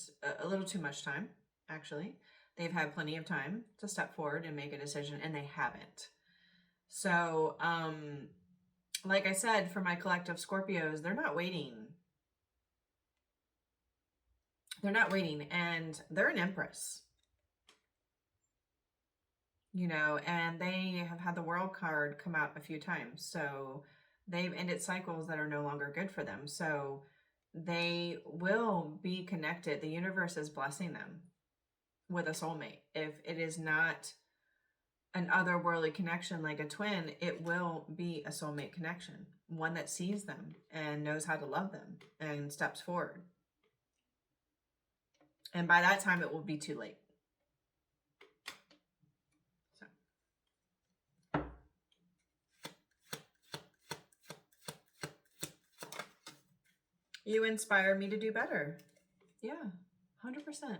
a little too much time, actually. They've had plenty of time to step forward and make a decision, and they haven't. So, like I said, for my collective Scorpios, they're not waiting. They're not waiting, and they're an Empress. You know, and they have had the World card come out a few times. So they've ended cycles that are no longer good for them. So they will be connected. The universe is blessing them with a soulmate. If it is not an otherworldly connection like a twin, it will be a soulmate connection. One that sees them and knows how to love them and steps forward. And by that time, it will be too late. You inspire me to do better. Yeah, 100%.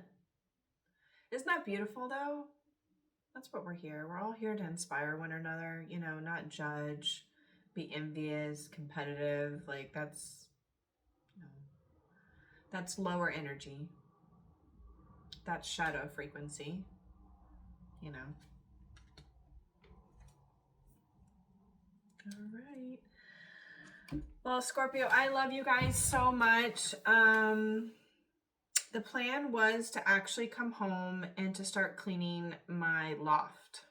Isn't that beautiful, though? That's what we're here. We're all here to inspire one another, you know, not judge, be envious, competitive. Like, that's, you know, that's lower energy. That's shadow frequency, you know. All right. Well, Scorpio, I love you guys so much. The plan was to actually come home and to start cleaning my loft.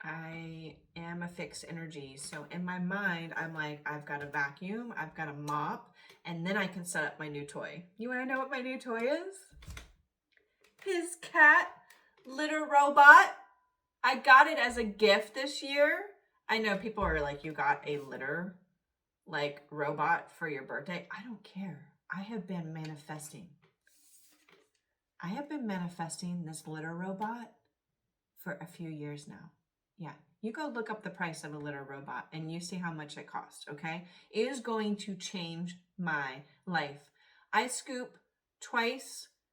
I am a fixed energy. So in my mind, I'm like, I've got a vacuum, I've got a mop, and then I can set up my new toy. You want to know what my new toy is? His cat litter robot. I got it as a gift this year. I know people are like, you got a litter like robot for your birthday. I don't care. I have been manifesting. I have been manifesting this litter robot for a few years now. Yeah, you go look up the price of a litter robot and you see how much it costs, okay? It is going to change my life. I scoop 2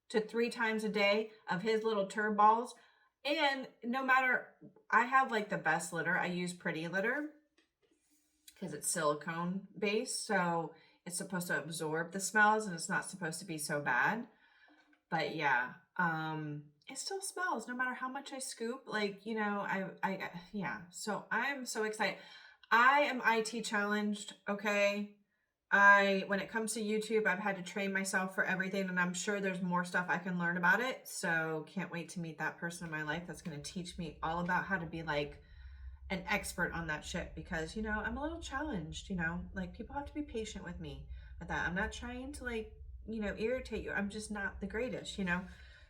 to 3 times a day of his little turd balls. And no matter, I have like the best litter. I use Pretty Litter because it's silicone based. So it's supposed to absorb the smells and it's not supposed to be so bad. But yeah, it still smells no matter how much I scoop. Like, you know, yeah. So I'm so excited. I am IT challenged. Okay. When it comes to YouTube, I've had to train myself for everything, and I'm sure there's more stuff I can learn about it. So can't wait to meet that person in my life that's going to teach me all about how to be like an expert on that shit, because, you know, I'm a little challenged, you know, like people have to be patient with me with that. I'm not trying to like, you know, irritate you. I'm just not the greatest, you know?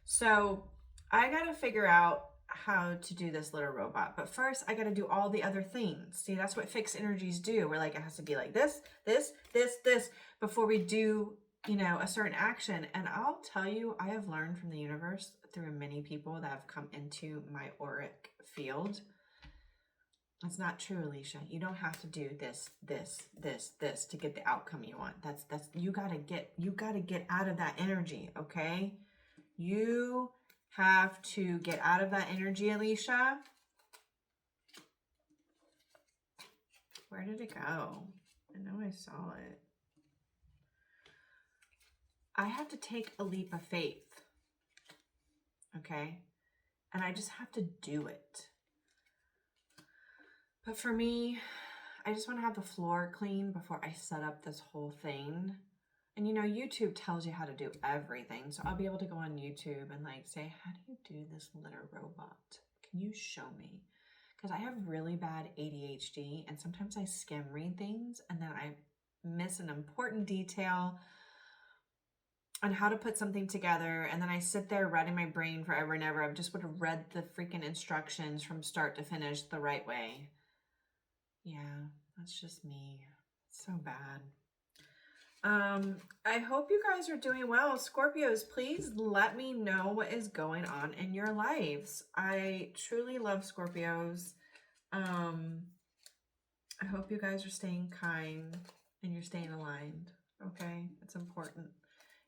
So I got to figure out how to do this litter robot. But first I got to do all the other things. See, that's what fixed energies do. We're like, it has to be like this, before we do, you know, a certain action. And I'll tell you, I have learned from the universe through many people that have come into my auric field. That's not true, Alicia. You don't have to do this to get the outcome you want. That's you gotta get out of that energy, okay? You have to get out of that energy, Alicia. Where did it go? I know I saw it. I have to take a leap of faith, okay? And I just have to do it. But for me, I just want to have the floor clean before I set up this whole thing. And you know, YouTube tells you how to do everything. So I'll be able to go on YouTube and like say, how do you do this litter robot? Can you show me? Because I have really bad ADHD and sometimes I skim read things and then I miss an important detail on how to put something together. And then I sit there running my brain forever and ever. I just would have read the freaking instructions from start to finish the right way. Yeah, that's just me. It's so bad. I hope you guys are doing well. Scorpios, please let me know what is going on in your lives. I truly love Scorpios. I hope you guys are staying kind and you're staying aligned. Okay, it's important.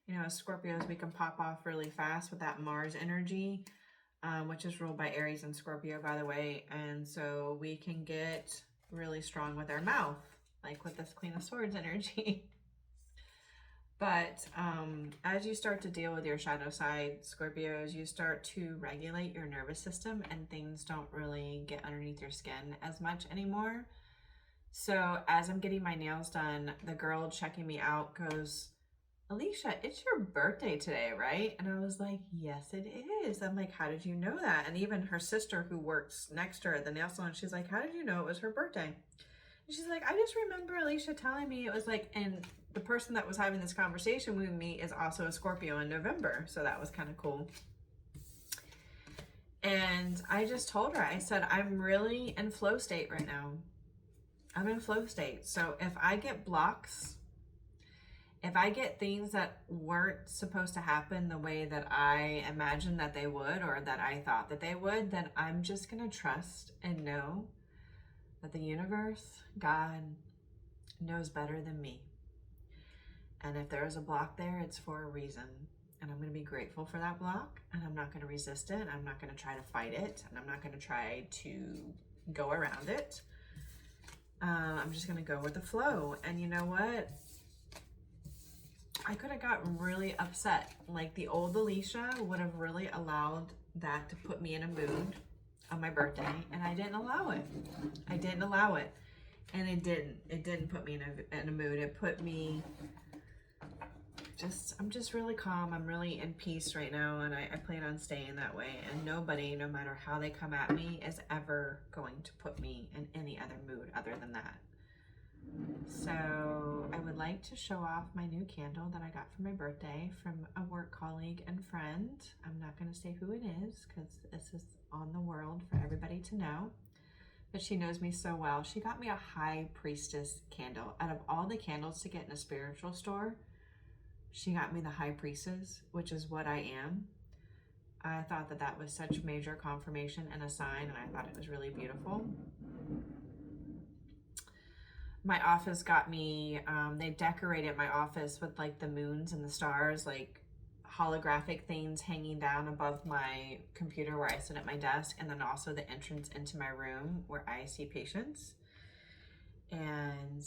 You know, as Scorpios, we can pop off really fast with that Mars energy, which is ruled by Aries and Scorpio, by the way. And so we can get really strong with our mouth, like with this Queen of Swords energy. But as you start to deal with your shadow side, Scorpios, you start to regulate your nervous system and things don't really get underneath your skin as much anymore. So as I'm getting my nails done, the girl checking me out goes, Alicia, it's your birthday today, right? And I was like, yes, it is. I'm like, how did you know that? And even her sister who works next to her at the nail salon, she's like, how did you know it was her birthday? And she's like, I just remember Alicia telling me it was like, and the person that was having this conversation with me is also a Scorpio in November. So that was kind of cool. And I just told her, I said, I'm really in flow state right now. I'm in flow state. So if I get blocks, if I get things that weren't supposed to happen the way that I imagined that they would or that I thought that they would, then I'm just going to trust and know that the universe, God, knows better than me. And if there is a block there, it's for a reason. And I'm going to be grateful for that block. And I'm not going to resist it. I'm not going to try to fight it. And I'm not going to try to go around it. I'm just going to go with the flow. And you know what? I could have gotten really upset. Like the old Alicia would have really allowed that to put me in a mood on my birthday, and I didn't allow it. I didn't allow it, and it didn't put me in a mood. It put me I'm just really calm. I'm really in peace right now, and I plan on staying that way. And nobody, no matter how they come at me, is ever going to put me in any other mood other than that. So I would like to show off my new candle that I got for my birthday from a work colleague and friend. I'm not going to say who it is because this is on the world for everybody to know, but she knows me so well. She got me a High Priestess candle. Out of all the candles to get in a spiritual store, she got me the High Priestess, which is what I am. I thought that that was such major confirmation and a sign, and I thought it was really beautiful. My office got me, they decorated my office with like the moons and the stars, like holographic things hanging down above my computer where I sit at my desk, and then also the entrance into my room where I see patients. And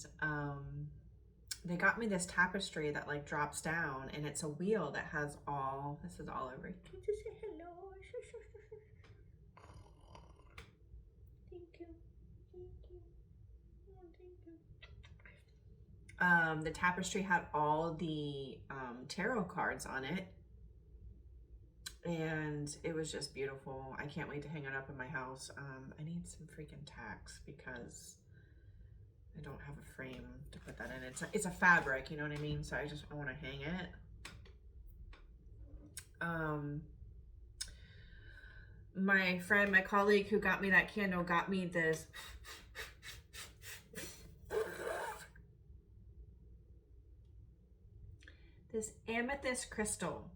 they got me this tapestry that like drops down, and it's a wheel that has all, this is all over. Can you just say hello? Thank you. Thank you. Oh, thank you. The tapestry had all the tarot cards on it, and it was just beautiful. I can't wait to hang it up in my house. I need some freaking tacks because I don't have a frame to put that in. It's a fabric, you know what I mean? So I want to hang it. My friend, my colleague who got me that candle got me this amethyst crystal.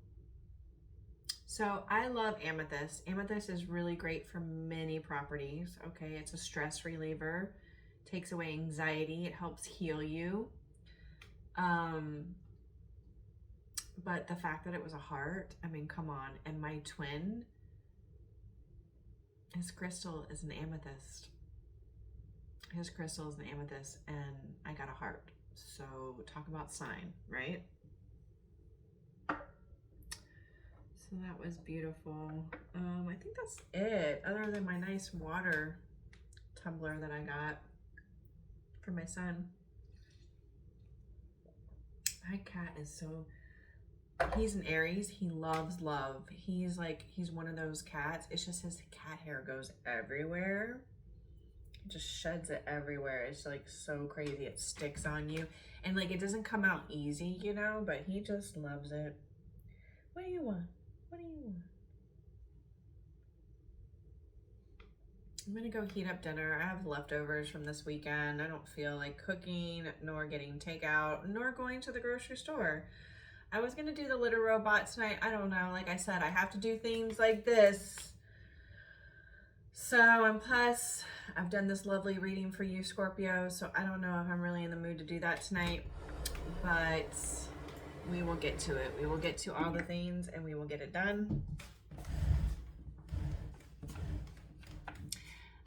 So I love amethyst. Amethyst is really great for many properties. Okay, it's a stress reliever, takes away anxiety, it helps heal you. But the fact that it was a heart, I mean, come on. And my twin, his crystal is an amethyst. His crystal is an amethyst, and I got a heart. So talk about sign, right? So that was beautiful. I think that's it, other than my nice water tumbler that I got for my son. My cat is so, he's an Aries. He loves love. He's one of those cats. It's just his cat hair goes everywhere. It just sheds it everywhere. It's like so crazy. It sticks on you. And like it doesn't come out easy, you know, but he just loves it. What do you want? What do you want? I'm gonna go heat up dinner. I have leftovers from this weekend. I don't feel like cooking, nor getting takeout, nor going to the grocery store. I was gonna do the litter robot tonight. I don't know. Like I said, I have to do things like this. So, and plus, I've done this lovely reading for you, Scorpio, so I don't know if I'm really in the mood to do that tonight, but we will get to it. We will get to all the things, and we will get it done.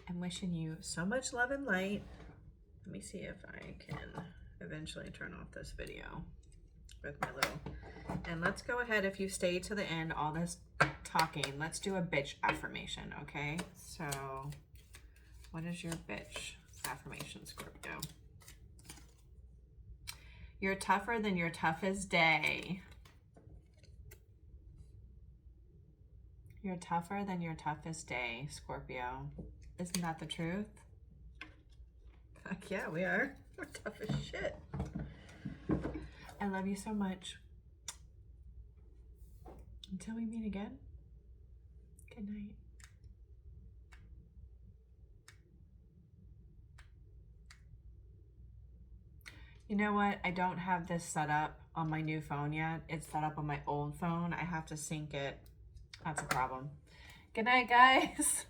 I'm wishing you so much love and light. Let me see if I can eventually turn off this video with my little, and let's go ahead, if you stay to the end, all this talking, let's do a bitch affirmation, okay? So, what is your bitch affirmation, Scorpio? You're tougher than your toughest day. You're tougher than your toughest day, Scorpio. Isn't that the truth? Fuck yeah, we are. We're tough as shit. I love you so much. Until we meet again, good night. You know what? I don't have this set up on my new phone yet. It's set up on my old phone. I have to sync it. That's a problem. Good night, guys.